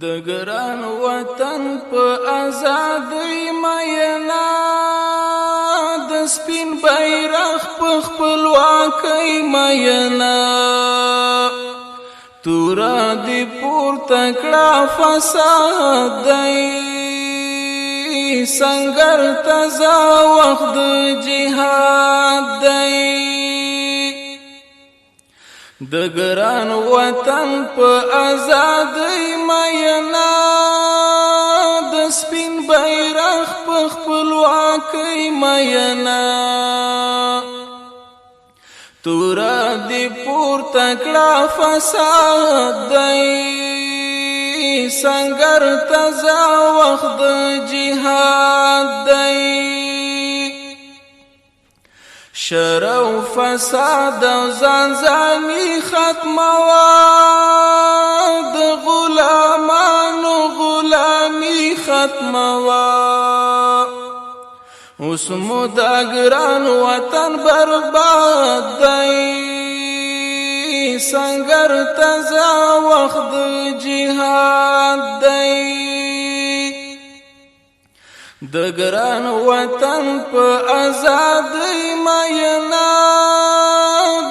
د ګران وطن په آزادۍ مینا د سپین بیرغ په خپلواکۍ مینا تورا دی پورته کړه فساد دی سنگر تزا وخت د جهاد دی د ګران وطن په آزادۍ مینا د سپین بیرغ په خپلواکۍ مینا تورا دی پورته کړه فساد دی سنگر تزا وخت د جهاد دی شر او فساد او ځانځاني ختموا د غلامانو غلامي ختموا اوس مو د ګران وطن برباد دی سنگر تزا وخت د جهاد دی د ګران وطن په آزادۍ مینا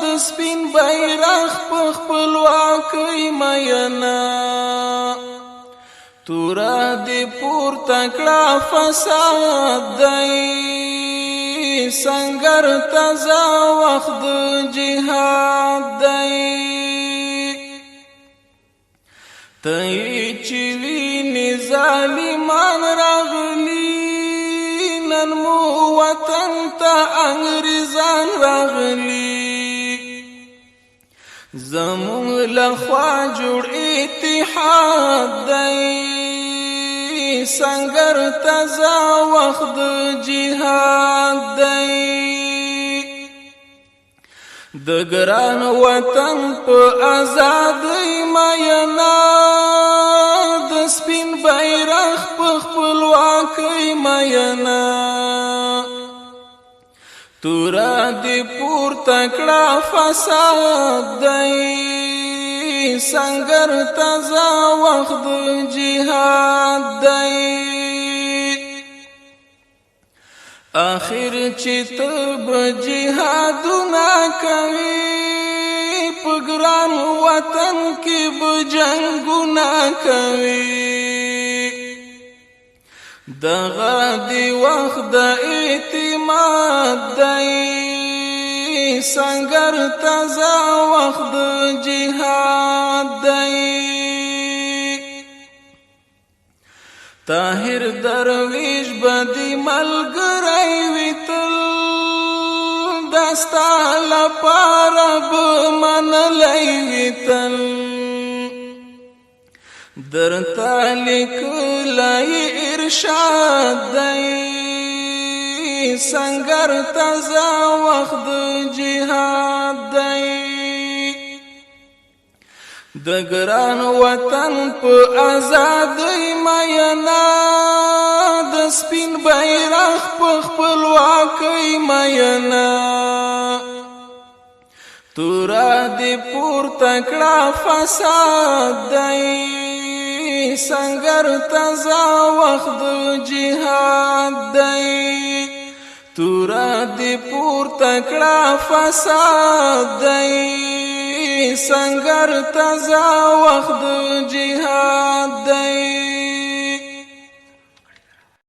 د سپین بیرغ په خپلواکۍ مینا تورا دی پورته کړه فساد دی سنگر تزا وخت د جهاد دی تای چې ویني ظالمان راغلي نن مو وطن ته انګریزان راغلي زمون لخوا جوړ اتحاد دی سنگر تزا وخت د جهاد دی د ګران وطن په آزادۍ مینا د سپین بیرغ په خپلواکۍ مینا تورا دی پورته کړه فساد دی سنگر تزا وخت د جهاد دی آخر چې تب جهادونه کوي په ګران وطن کې به جنګونه کوي دغه دی وخت د اعتماد دی سنگر تزا وخت د جهاد دی طاهر درویش بدی ملګری وی تل دستا لپاره به منلی وی تل درته لیکلی ارشاد دی سنگر تزا وخت د جهاد دی د ګران وطن په آزادۍ مینا د سپین بیرغ په خپلواکۍ مینا تورا دی پورته کړه فساد دی سنگر تزا وخت د جهاد دی تورا دی پورته کړه فساد دی سنگر تزا وخت د جهاد